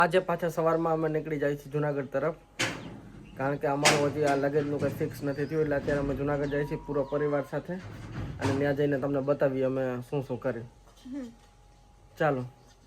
આજે પાછા સવારમાં અમે નીકળી જાય છીએ જુનાગઢ તરફ, કારણ કે અમારું હજી આ લગેજનું કંઈ ફિક્સ નથી થયું, એટલે અત્યારે અમે જુનાગઢ જઈએ છીએ પૂરો પરિવાર સાથે, અને ત્યાં જઈને તમને બતાવીએ અમે શું શું કરી. ચાલો,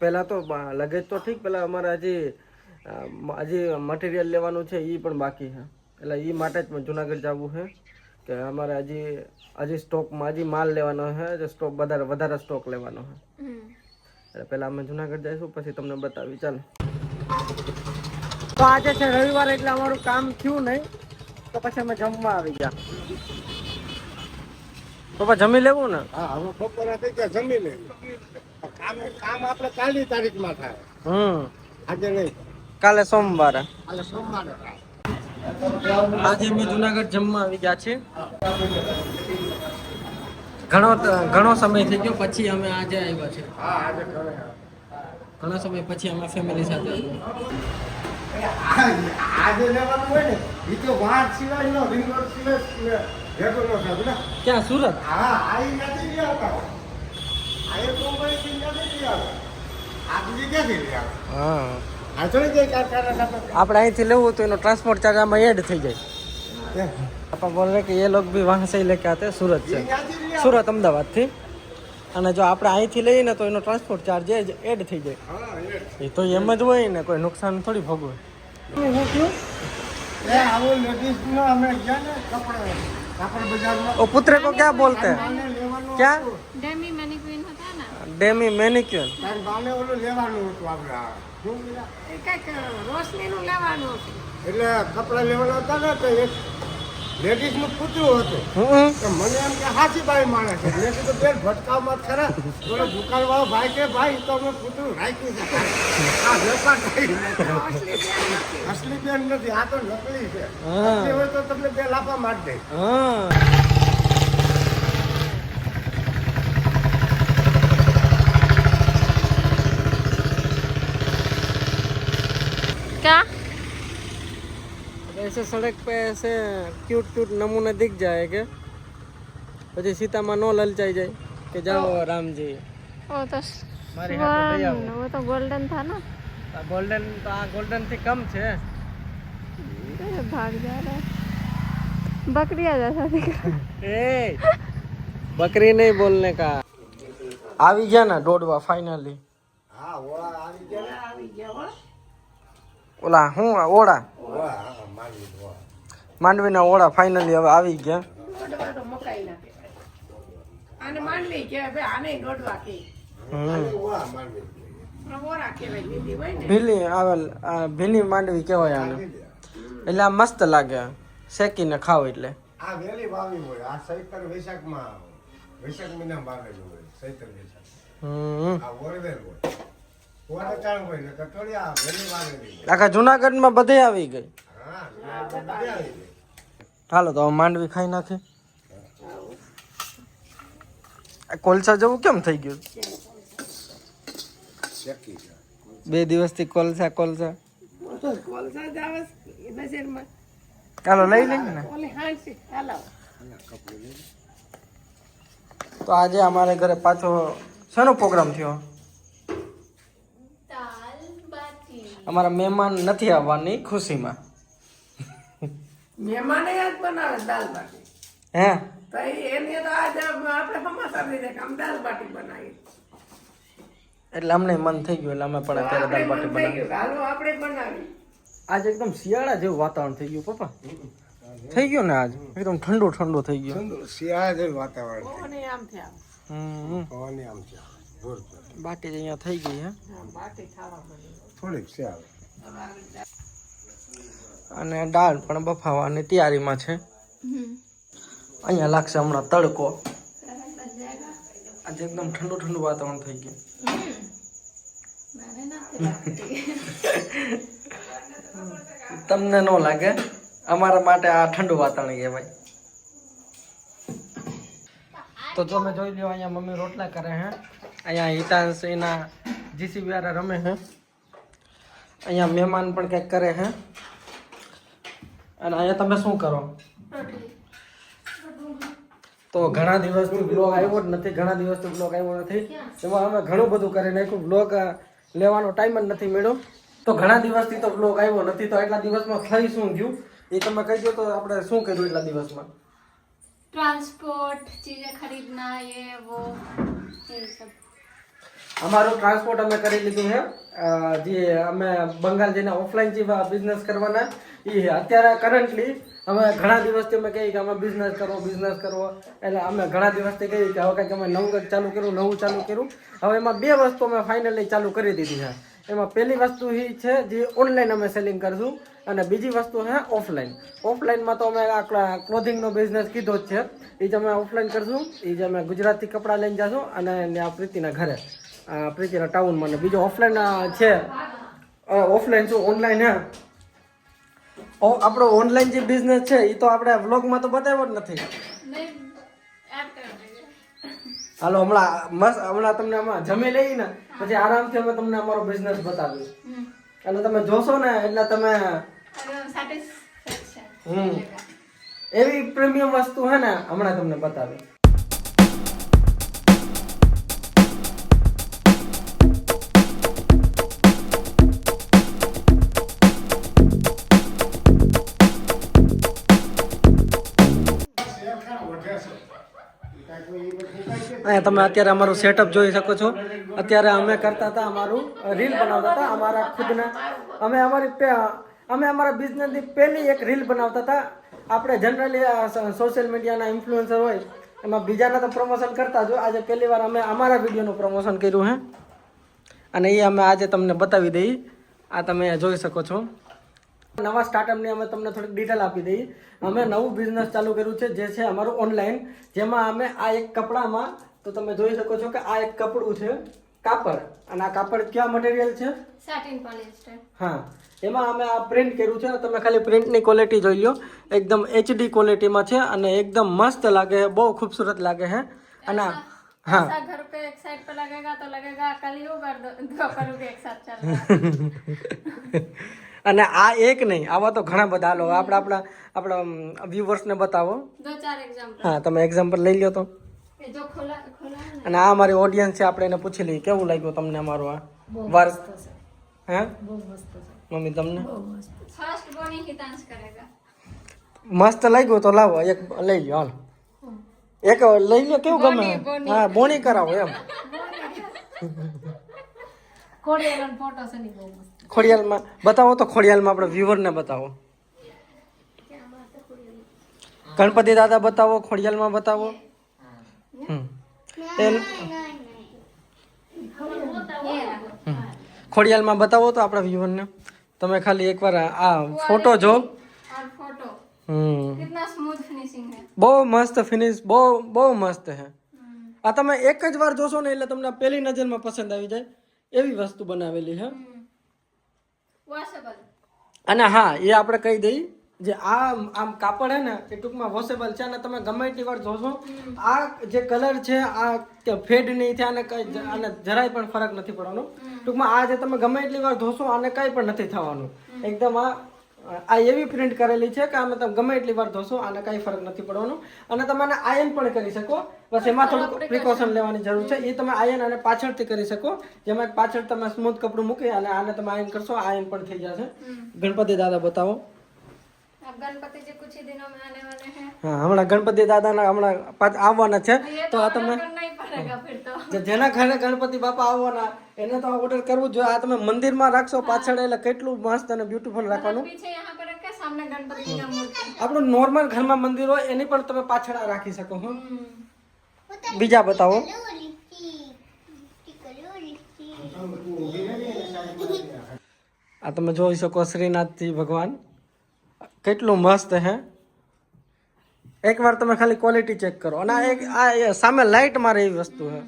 પહેલાં તો લગેજ તો ઠીક, પહેલાં અમારે હજી મટીરિયલ લેવાનું છે, એ પણ બાકી છે, એટલે એ માટે જ જુનાગઢ જવું છે કે અમારે હજી સ્ટોકમાં હજી માલ લેવાનો છે, સ્ટોક વધારે સ્ટોક લેવાનો છે. એટલે પહેલાં અમે જુનાગઢ જઈશું, પછી તમને બતાવી. ચાલો, તો આજે છે રવિવાર, એટલે અમારું કામ થયું નહીં, તો પછી અમે જમવા આવી ગયા. પપ્પા જમી લેવું ને? હા, હવે બપોરે થઈ ગયા, જમી લે. કામ આપણે કાલની તારીખમાં થાય. આજે નહીં, કાલે સોમવારે. કાલે સોમવારે. આજે અમે જુનાગઢ જમવા આવી ગયા છીએ. ઘણો સમય થઈ ગયો, પછી અમે આજે આવ્યા છીએ. હા, આજે ઘણા સમય પછી અમે ફેમિલી સાથે આજે લેવાનું હોય ને, એ તો વાર સિવાય નો રિંગ રોડ સિવાય ભેગો નો થાય ને. ક્યાં? સુરત? હા, આઈ નથી લઈ આવતા. આયે કોમ્પાઈ થી નથી લઈ આવતા. આ બીજી ક્યાંથી લઈ આવે? હા, આ થોડી કઈ કારખાના આપણે અહીંથી લેવું તો એનો ટ્રાન્સપોર્ટ ચાર્જ આમાં એડ થઈ જાય. આપણે બોલ રહે કે એ લોકો भी वहाँ से ही लेके आते हैं, सूरत से, सूरत अहमदाबादથી. અને જો આપણે અહીંથી લઈએ ને તો એનો ટ્રાન્સપોર્ટ ચાર્જ એડ થઈ જાય. એ તો એમ જ હોય ને, કોઈ નુકસાન થોડી ભોગવે. હું થયું એ આવો લેડીઝ નો અમે ગયા ને કાપડ બજારમાં. ओ पुत्र को क्या बोलते हैं? क्या? डेमी मैनिक्विन होता है ना, डेमी मैनिक्योर. તાર બાને ઓલું લેવાનું હતું આપણે. શું લીધા? એ કઈક રોશનીનું લેવાનું હતું. એટલે કપડા લેવાના હતા ને, તો એક લેડીઝ નું પૂતળું હતું. તો મને એમ કે હાચી બાઈ માણે છે. મેં કીધું બેન ભટકાવમાં જ ખરા. બોલો દુકાનવાળો ભાઈ કે ભાઈ તો અમે પૂતળું રાખ્યું છે. આ વેપાર થઈ અસલી બેન નથી, આ તો નકલી છે. નકલી હોય તો તમને બે લાફા મારી દે. क्या? ऐसे सड़क पे ऐसे क्यूट नमूने दिख जाए के પછી સીતામાં નો લલચાઈ જાય કે જાઓ રામજી. वो तो મારી હાથે લઈ આવો. वो तो गोल्डन था ना. गोल्डन तो गोल्डन થી कम છે. भाग जा रहा है, बकरिया जैसा दिख रहा ए बकरी नहीं बोलने का. આવી ગયા ને દોડવા ફાઇનલી. હા, ઓળા આવી ગયા. ઓલા હું ઓળા ઓળા, હા, મારી ઓળા. માંડવીના ઓળા ફાઇનલી હવે આવી ગયા. आने मान ली के बे आने गोडवा के ઓળા મારી. प्रवोरा के वे दीदी वही ने ભીલી આવેલ ભીલી માંડવી કહેવાય આને. એટલે આ મસ્ત લાગે શેકીને ખાવ એટલે. આ વેલી વાવી હોય, આ ચૈત્ર વૈશાખમાં વૈશાખ મહિનામાં વાવેલું હોય, ચૈત્ર વૈશાખ. આ ઓરવેલ હોય, ઓરચાણ હોય ને કટોરી આ વેલી વાવેલી હોય. આખા જુનાગઢમાં બધે આવી ગઈ. હા, બધી આવી ગઈ. હાલો તો હવે માંડવી ખાઈ નાખી. આ કોલસા જેવું કેમ થઈ ગયું? શેકી છે. 2 દિવસથી કોલસા कोलसा जावस नजर में ચાલો લઈ લઈએ ને. ओले हांसी हेलो તો આજે અમારે ઘરે પાછો શેનો પ્રોગ્રામ થયો? दाल बाटी. અમારા મહેમાન નથી આવવાની ખુશીમાં. मेहमान आज बनावे दाल बाटी, હે तो एने तो आज આપણે હમાસા દે કે हम दाल बाटी बनाવી. એટલે અમને મન થઈ ગયું, એટલે અમે પણ અત્યારે દાળ બાટી બનાવી. હાલો આપણે બનાવી. આજ એકદમ શિયાળા જેવું વાતાવરણ થઈ ગયું પપ્પા. થઈ ગયું ને આજ એકદમ ઠંડુ થઈ ગયું. શિયાળા જેવું વાતાવરણ છે. કોને આમ થયા? પવનની આમ છે. જોર છે. બાટી જ અહીંયા થઈ ગઈ હે. બાટી ખાવા મળી. થોડીક છે આવે. અને દાળ પણ બફાવાની તૈયારીમાં છે. અહીંયા લાગશે હમણાં તડકો. આજે એકદમ ઠંડુ વાતાવરણ થઈ ગયું. તમને ન લાગે? અમારા માટે આ ઠંડુ વાતાવરણ કહેવાય. તો તમે જોઈ લો, અહીંયા મમ્મી રોટલા કરે હે, અહીંયા હિતાંશ એના જીસીબી વાળા રમે હે, અહીંયા મહેમાન પણ કંઈક કરે હે, અને અહીંયા તમે શું કરો? તો ઘણા દિવસથી બ્લોગ આવ્યો જ નથી, એમાં અમે ઘણું બધું કરી નાખ્યું. બ્લોગ લેવાનો ટાઈમ જ નથી મળ્યો, તો ઘણા દિવસથી તો બ્લોગ આવ્યો નથી, તો એટલા દિવસમાં થઈ શું ગયું એ તમે કહી દો. તો આપણે શું કર્યું એટલા દિવસમાં? ट्रांसपोर्ट, चीजें खरीदना, ये वो ये सब. અમારું ટ્રાન્સપોર્ટ અમે કરી લીધું છે. જે અમે બંગાળ જઈને ઓફલાઈન જે બિઝનેસ કરવાના એ અત્યારે કરન્ટલી અમે ઘણા દિવસથી અમે કહીએ કે અમે બિઝનેસ કરવો, એટલે અમે ઘણા દિવસથી કહીએ કે હવે કંઈક અમે નવું ચાલુ કર્યું. હવે એમાં 2 વસ્તુ અમે ફાઇનલી ચાલુ કરી દીધી છે. એમાં પહેલી વસ્તુ એ છે જે ઓનલાઈન અમે સેલિંગ કરશું, અને બીજી વસ્તુ છે ઓફલાઈન. ઓફલાઈનમાં તો અમે આ ક્લોથિંગનો બિઝનેસ કીધો જ છે, એ જ અમે ઓફલાઈન કરશું. એ જ અમે ગુજરાતી કપડાં લઈને જશું અને ત્યાં પ્રીતિના ઘરે, પ્રીતિના ટાઉનમાં. બીજો ઓફલાઈન છે, ઓફલાઈન શું ઓનલાઈન હે આપણો ઓનલાઈન જે બિઝનેસ છે એ તો આપણે વ્લોગમાં તો બતાવ્યો જ નથી. नहीं ऐड कर देंगे. હાલો હમણાં તમને આમાં જમી લઈએ ને પછી આરામથી અમે તમને અમારો બિઝનેસ બતાવીએ, એટલે તમે જોશો ને એટલે તમે सेटिस्फेक्शन. એવી પ્રીમિયમ વસ્તુ હે ને હમણાં તમને બતાવી. અહીંયા તમે અત્યારે અમારું સેટઅપ જોઈ શકો છો. અત્યારે અમે કરતા હતા અમારું રીલ બનાવતા હતા અમારા ખુદના. અમે અમારા બિઝનેસની પહેલી એક રીલ બનાવતા હતા. આપણે જનરલી સોશિયલ મીડિયાના ઇન્ફ્લુએન્સર હોય એમાં બીજાના તો પ્રમોશન કરતા જ હોય. આજે પહેલી વાર અમે અમારા વિડીયોનું પ્રમોશન કર્યું હે, અને એ અમે આજે તમને બતાવી દઈએ. આ તમે જોઈ શકો છો. નવા સ્ટાર્ટઅપની અમે તમને થોડીક ડિટેલ આપી દઈએ. અમે નવું બિઝનેસ ચાલુ કર્યું છે જે છે અમારું ઓનલાઈન, જેમાં અમે આ એક કપડામાં તો તમે જોઈ શકો છો કે આ એક કપડું છે કાપડ, અને આ કાપડ કયા મટીરિયલ છે? satin polyester. હા, એમાં અમે આ પ્રિન્ટ કર્યું છે. તમે ખાલી પ્રિન્ટની ક્વોલિટી જોઈ લો, એકદમ HD ક્વોલિટીમાં છે અને એકદમ મસ્ત લાગે છે, બહુ ખૂબસૂરત લાગે છે. અને हाँ ऐसा घर पे एक साइड पे लगेगा तो लगेगा कलयुग और द्वापर भी एक साथ चल रहा है. અને આ એક નહીં, આવા તો ઘણા બધા. હાલો આપણા વ્યુઅર્સને બતાવો. 2-4 एग्जांपल. હા, તમે એક્ઝામ્પલ લઈ લો તો. ये जो खोला है ना, અને આ અમારી ઓડિયન્સ છે, આપણે એને પૂછી લઈએ કેવું લાગ્યું તમને અમારું આ વર્ક. હે મમ્મી તમને फर्स्ट बोनी हितांश करेगा. મસ્ત લાગ્યું તો લાવો એક લઈ લો. હાલ એક લઈ લો. કેવું ગમે? હા, બોણી કરાવો એમ. કોડિયાનો ફોટો છે ની બહુ મસ્ત. ખોડિયાલમાં બતાવો તો. ખોડિયાલમાં આપણે વ્યુઅરને બતાવો. ગણપતિ દાદા બતાવો, ખોડિયાલમાં બતાવો. ખોડિયાલમાં બતાવો તો આપણા વ્યુઅરને. તમે ખાલી એકવાર આ ફોટો જો. और फोटो कितना स्मूथ फिनिशिंग है. બહુ મસ્ત ફિનિશ, બહુ મસ્ત છે. આ તમે એક જ વાર જોશો ને એટલે તમને પહેલી નજરમાં પસંદ આવી જાય એવી વસ્તુ બનાવેલી છે. वॉशेबल. અને હા, એ આપણે કહી દઈએ જે આમ કાપડ હે ને એ ટૂંકમાં વોશેબલ છે, અને તમે ગમે એટલી વાર જોશો આ જે કલર છે આ ફેડ નહીં થયા અને કઈ આને જરાય પણ ફરક નથી પડવાનો. ટૂંકમાં આ જે તમે ગમે એટલી વાર ધોશો આને કંઈ પણ નથી થવાનું. એકદમ આ એવી પ્રિન્ટ કરેલી છે કે આને તમે ગમે એટલી વાર ધોશો આને કાંઈ ફરક નથી પડવાનો. અને તમે આને આયન પણ કરી શકો, બસ એમાં થોડુંક પ્રિકોશન લેવાની જરૂર છે. એ તમે આયન અને પાછળથી કરી શકો, જેમાં પાછળ તમે સ્મૂથ કપડું મૂકી અને આને તમે આયન કરશો, આયન પણ થઈ જશે. ગણપતિ દાદા બતાવો. अब गणपति जी कुछ ही दिनों में आने वाले हैं. હા, હમણાં ગણપતિ દાદાના હમણાં આવવાના છે. ये તો तो આ ऑर्डर તમે करना ही पड़ेगा फिर तो. જેના ઘરે ગણપતિ બાપા આવવાના એને તો ઓર્ડર કરવું જ જોઈએ. આ તમે મંદિરમાં રાખશો પાછળ એટલે કેટલું મસ્ત અને બ્યુટીફુલ રાખવાનું. पीछे यहाँ पर रख के सामने गणपति जी का मूर्ति. આપણું નોર્મલ ઘરમાં મંદિર હોય એની પણ તમે પાછળ આ રાખી શકો. હો, બીજા બતાવો. આ તમે જોઈ શકો શ્રીનાથજી ભગવાન કેટલું મસ્ત હે. એકવાર તમે ખાલી ક્વોલિટી ચેક કરો. અને આ સામે લાઈટ મારે એવી વસ્તુ હે.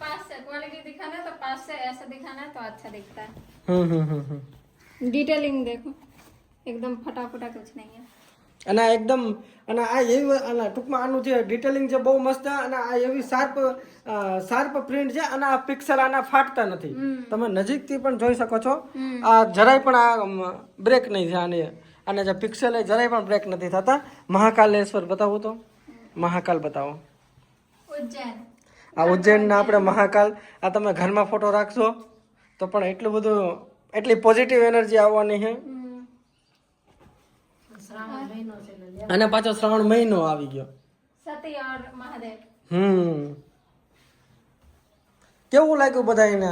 पास से क्वालिटी दिखाना है तो पास से ऐसा दिखाना है तो अच्छा दिखता है. डिटेलिंग देखो एकदम फटाफटा कुछ नहीं है. અને આ એકદમ અને આ એવી અને ટૂંકમાં આનું જે ડિટેલિંગ છે બહુ મસ્ત છે. અને આ એવી શાર્પ પ્રિન્ટ છે અને આ પિક્સલ આના ફાટતા નથી. તમે નજીકથી પણ જોઈ શકો છો. આ જરાય પણ આ બ્રેક નહીં થાય. અને જે પિક્સલ એ જરાય પણ બ્રેક નથી થતા. મહાકાલેશ્વર બતાવો તો. મહાકાલ બતાવો. उज्जैन. આ ઉજ્જૈનના આપણે મહાકાલ. આ તમે ઘરમાં ફોટો રાખશો તો પણ એટલું બધું એટલી પોઝિટિવ એનર્જી આવવાની છે. અને પાછો શ્રાવણ મહિનો આવી ગયો. સતી ઓર મહાદેવ. કેવું લાગ્યું બધાને?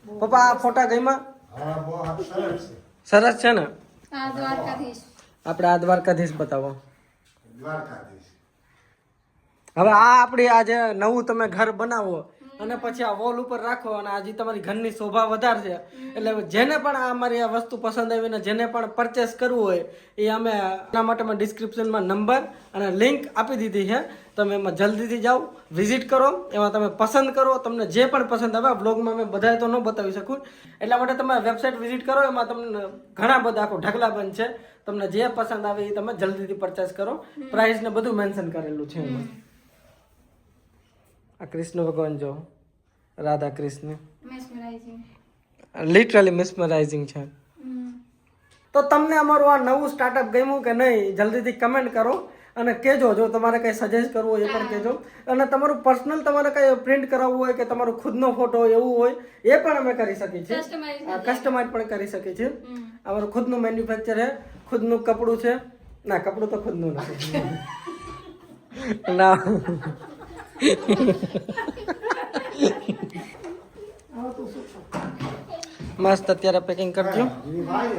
પપ્પા આ ફોટા ગઈમાં હા બહુ સરસ છે. સરસ છે ને? આ દ્વારકાધીશ. આપણે આ દ્વારકાધીશ બતાવો. દ્વારકાધીશ. હવે આ આપણી આ જે નવું તમે ઘર બનાવો અને પછી આ વોલ ઉપર રાખો અને આજે તમારી ઘરની શોભા વધારશે. એટલે જેને પણ આ અમારી આ વસ્તુ પસંદ આવી ને જેને પણ પરચેસ કરવું હોય એ અમે એના માટે મેં ડિસ્ક્રિપ્શનમાં નંબર અને લિંક આપી દીધી છે. તમે એમાં જલ્દીથી જાઓ, વિઝિટ કરો, એમાં તમે પસંદ કરો. તમને જે પણ પસંદ આવે, બ્લોગમાં મેં બધાય તો ન બતાવી શકું, એટલા માટે તમે વેબસાઇટ વિઝિટ કરો. એમાં તમને ઘણા બધા આખો ઢગલાબંધ છે. તમને જે પસંદ આવે એ તમે જલ્દીથી પરચેસ કરો. પ્રાઇસ ને બધું મેન્શન કરેલું છે એમાં. આ કૃષ્ણ ભગવાન જો, રાધા કૃષ્ણ મેસ્મરાઇઝિંગ. લિટરલી મિસમરાઇઝિંગ છે. તો તમને અમારું આ નવું સ્ટાર્ટઅપ ગમ્યું કે નહીં જલ્દીથી કમેન્ટ કરો અને કહેજો. જો તમારે કંઈ સજેસ્ટ કરવું હોય એ પણ કહેજો. અને તમારું પર્સનલ તમારે કંઈ પ્રિન્ટ કરાવવું હોય કે તમારો ખુદનો ફોટો એવું હોય એ પણ અમે કરી શકીએ છીએ. કસ્ટમાઇઝ પણ કરી શકીએ છીએ. અમારું ખુદનું મેન્યુફેક્ચર છે, ખુદનું કપડું છે. ના, કપડું તો ખુદનું નથી. ના મસ્ત અત્યારે પેકિંગ કરજો. ભાઈ